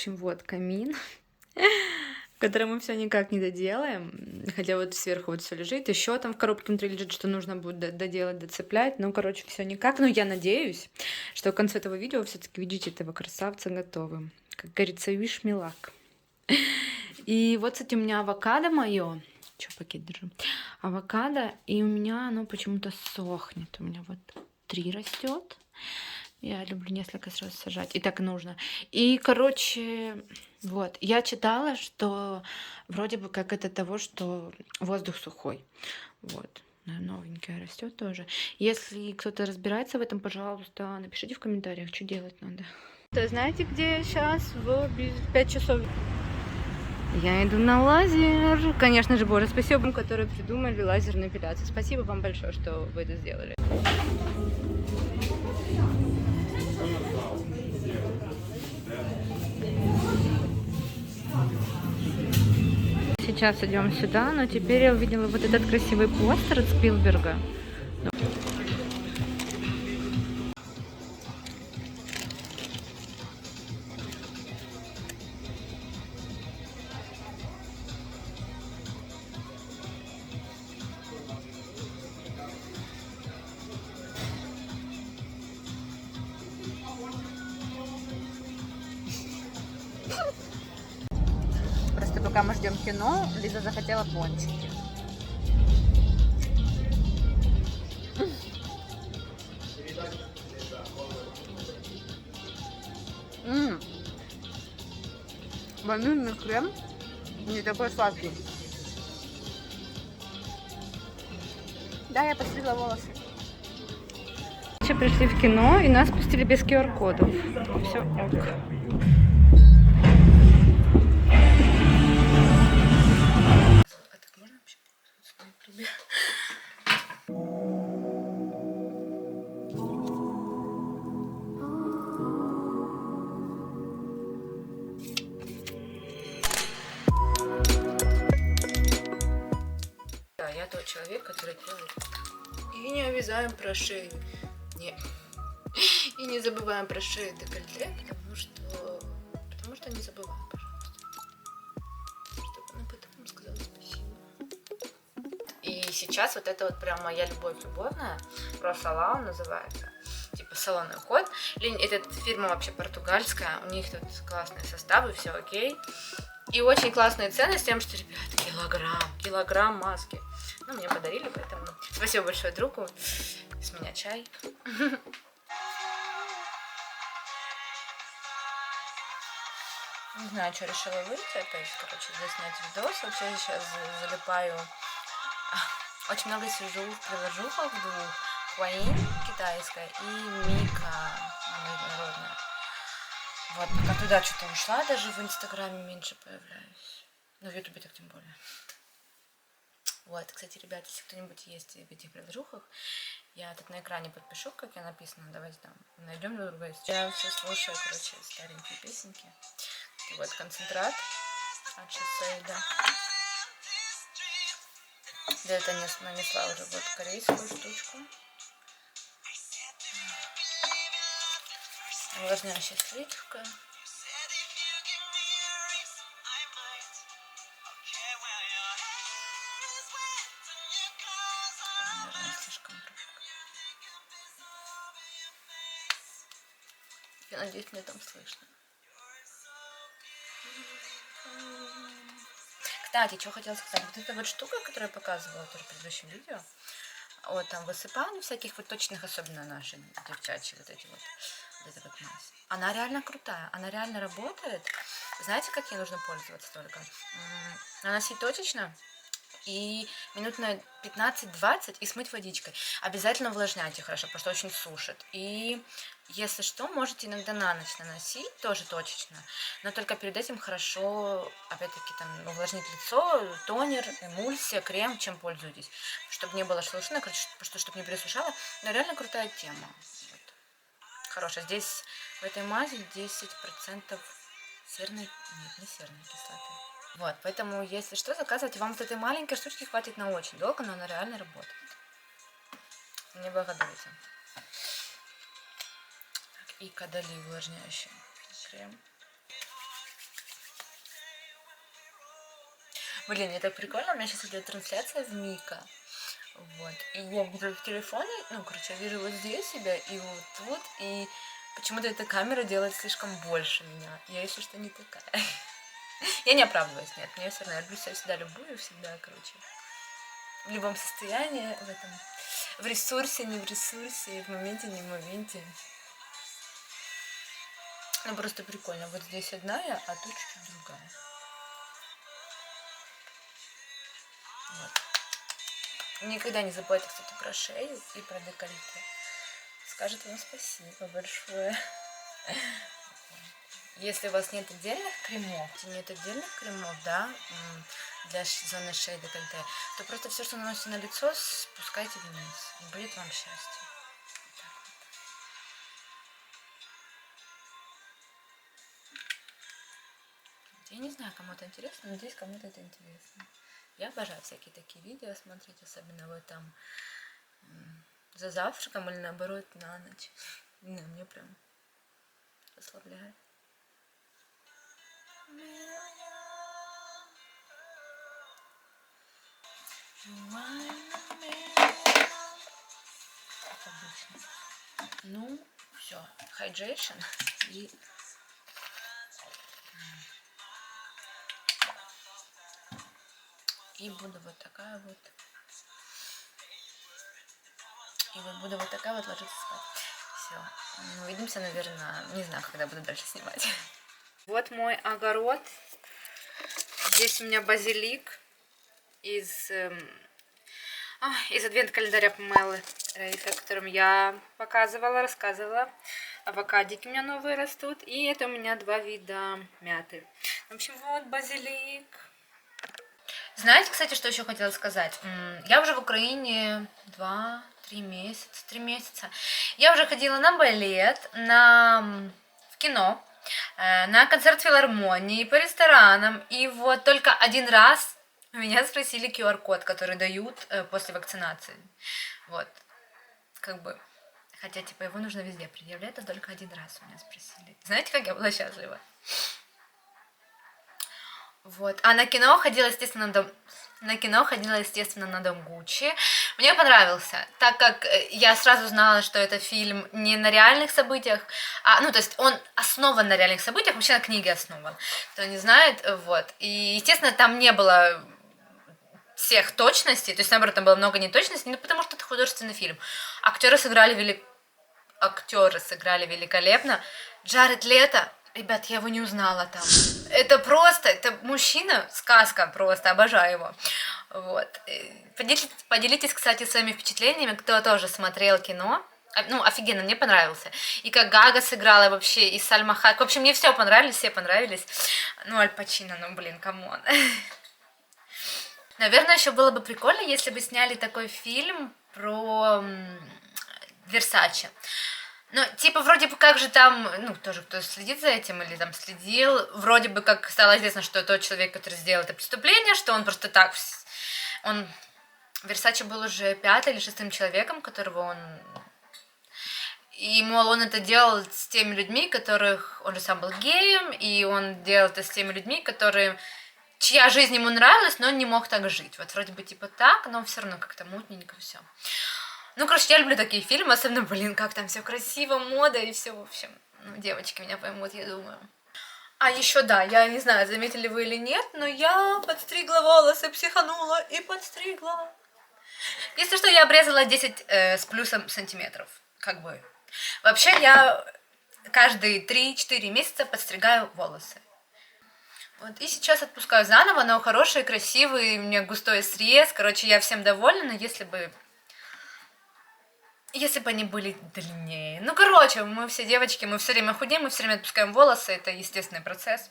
общем, вот камин, который мы все никак не доделаем. Хотя вот сверху вот все лежит. Еще там в коробке внутри лежит, что нужно будет доделать, доцеплять. Ну, короче, все никак. Но я надеюсь, что к концу этого видео все-таки видите этого красавца готовым. Как говорится, виш милак. И вот, кстати, у меня авокадо мое. Че, пакет держу? Авокадо, и у меня оно почему-то сохнет. У меня вот 3 растет. Я люблю несколько сразу сажать. И так нужно. И, короче, вот. Я читала, что вроде бы как это того, что воздух сухой. Вот. Новенькая растет тоже. Если кто-то разбирается в этом, пожалуйста, напишите в комментариях, что делать надо. Знаете, где я сейчас? В 5 часов. Я иду на лазер. Конечно же, боже, спасибо вам, которые придумали лазерную эпиляцию. Спасибо вам большое, что вы это сделали. Сейчас идем сюда, но теперь я увидела вот этот красивый постер от Спилберга. Просто пока мы ждем кино, Лиза захотела пончики. Ванильный крем не такой сладкий. Да, я постригла волосы. Еще пришли в кино и нас пустили без QR-кодов. Все ок. А так можно вообще в Ютубе? Да, я тот человек, который делает и не обвязаем про шею. Не. И не забываем про шею декольте, потому что не забываем, пожалуйста. Чтобы она потом нам сказала спасибо. И сейчас вот это вот прям моя любовь любовная. Про салон называется. Типа салонный ход. Эта фирма вообще португальская. У них тут классные составы, все окей. И очень классные цены с тем, что, ребят, килограмм маски. Ну, мне подарили, поэтому спасибо большое другу. С меня чай. Не знаю, что решила выйти опять, короче, заснять видос. Вообще сейчас залипаю. Очень много сижу в приложухах двух. Хуаин китайская и Мика международная. Вот, пока туда что-то ушла, даже в Инстаграме меньше появляюсь. Но в Ютубе так тем более. Вот, кстати, ребят, если кто-нибудь есть в этих приложухах, я тут на экране подпишу, как я написано, давайте там найдем друг друга. Я все слушаю, короче, старенькие песенки. И вот концентрат от Шисейда. Где-то нанесла уже вот корейскую штучку. Увлажняющая сливка. Наверное, слишком громко. Я надеюсь, меня там слышно. Кстати, что хотела сказать. Вот эта вот штука, которую я показывала тоже в предыдущем видео, вот там высыпание всяких вот точных, особенно наши девчачьи вот эти вот мазь. Она реально крутая, она реально работает. Знаете, как ей нужно пользоваться только? Наносить точечно и минут на 15-20 и смыть водичкой. Обязательно увлажняйте хорошо, потому что очень сушит. И если что, можете иногда на ночь наносить, тоже точечно. Но только перед этим хорошо, опять-таки, там увлажнить лицо, тонер, эмульсия, крем, чем пользуетесь. Чтобы не было шелушина, короче, чтобы не пересушало. Но реально крутая тема. Вот. Хорошая. Здесь в этой мази 10% серной, нет, не серной кислоты. Вот, поэтому, если что, заказывайте. Вам вот этой маленькой штучки хватит на очень долго, но она реально работает. Не благодарите. Так, и Кадали увлажняющий крем. Блин, это прикольно, у меня сейчас идет трансляция в Мика. Вот. И я вижу в телефоне, ну, короче, я вижу вот здесь себя и вот тут, и почему-то эта камера делает слишком больше меня. Я, если что, не такая. Я не оправдываюсь, нет, мне все равно, я люблю себя всегда любую, всегда, короче. В любом состоянии, в этом, в ресурсе, не в ресурсе, в моменте, не в моменте. Ну, просто прикольно. Вот здесь одна я, а тут чуть-чуть другая. Вот. Никогда не забывайте, кстати, про шею и про декольте. Скажет вам спасибо большое. Если у вас нет отдельных кремов, да, для зоны шеи, декольте, то просто все, что наносите на лицо, спускайте вниз. И будет вам счастье. Я не знаю, кому это интересно, но надеюсь, кому-то это интересно. Я обожаю всякие такие видео смотреть, особенно вот там за завтраком или наоборот на ночь. Не, мне прям расслабляет. Как обычно. Ну, все, hydration и буду вот такая вот. И вот буду вот такая вот ложиться спать. Все. Ну, увидимся, наверное, не знаю, когда буду дальше снимать. Вот мой огород. Здесь у меня базилик из адвент-календаря Памелы Рейф, о котором я показывала, рассказывала. Авокадики у меня новые растут. И это у меня 2 вида мяты. В общем, вот базилик. Знаете, кстати, что еще хотела сказать? Я уже в Украине 3 месяца. Я уже ходила на балет, в кино, на концерт филармонии, по ресторанам. И вот только один раз меня спросили QR-код, который дают после вакцинации. Вот, как бы, хотя, типа, его нужно везде предъявлять, а только один раз у меня спросили. Знаете, как я была счастлива? Вот. А на кино ходила, естественно, на Дом Гуччи. Мне понравился, так как я сразу знала, что это фильм не на реальных событиях, ну, то есть он основан на реальных событиях, вообще на книге основан. Кто не знает, вот. И, естественно, там не было всех точностей, то есть, наоборот, там было много неточностей, ну, потому что это художественный фильм. Актеры сыграли великолепно. Джаред Лето, ребят, я его не узнала там. Это просто, это мужчина, сказка просто, обожаю его. Вот. Поделитесь, кстати, своими впечатлениями, кто тоже смотрел кино. Ну, офигенно, мне понравился. И как Гага сыграла вообще, и Сальма Хайек. В общем, мне все понравились. Ну, Аль Пачино, ну, блин, камон. Наверное, еще было бы прикольно, если бы сняли такой фильм про Версаче. Ну, типа, вроде бы как же там, ну, тоже кто следит за этим или там следил, вроде бы как стало известно, что тот человек, который сделал это преступление, что он просто так, Версаче был уже 5-м или 6-м человеком, которого он... И, мол, он это делал с теми людьми, которых... Он же сам был геем, и он делал это с теми людьми, чья жизнь ему нравилась, но он не мог так жить. Вот вроде бы типа так, но все равно как-то мутненько все. Ну, короче, я люблю такие фильмы, особенно, блин, как там все красиво, мода и все, в общем. Ну, девочки меня поймут, я думаю. А еще, да, я не знаю, заметили вы или нет, но я подстригла волосы, психанула и подстригла. Если что, я обрезала 10 с плюсом сантиметров, как бы. Вообще, я каждые 3-4 месяца подстригаю волосы. Вот, и сейчас отпускаю заново, но хороший, красивый, у меня густой срез. Короче, я всем довольна, но если бы они были длиннее. Ну, короче, мы все девочки, мы все время худеем, мы все время отпускаем волосы, это естественный процесс.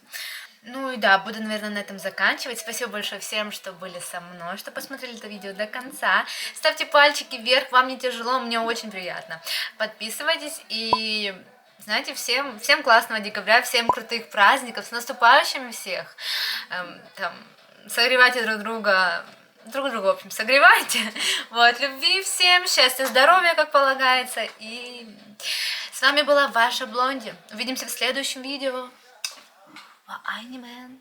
Ну и да, буду, наверное, на этом заканчивать. Спасибо большое всем, что были со мной, что посмотрели это видео до конца. Ставьте пальчики вверх, вам не тяжело, мне очень приятно. Подписывайтесь и... Знаете, всем классного декабря, всем крутых праздников, с наступающими всех. Там, согревайте друг друга, в общем, согревайте. Вот, любви всем, счастья, здоровья, как полагается. И с вами была ваша Блонди. Увидимся в следующем видео. Айнимен.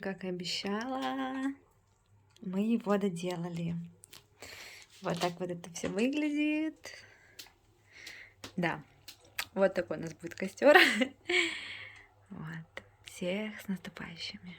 Как и обещала, мы его доделали. Вот так вот это все выглядит. Да, вот такой у нас будет костер. Вот. Всех с наступающими.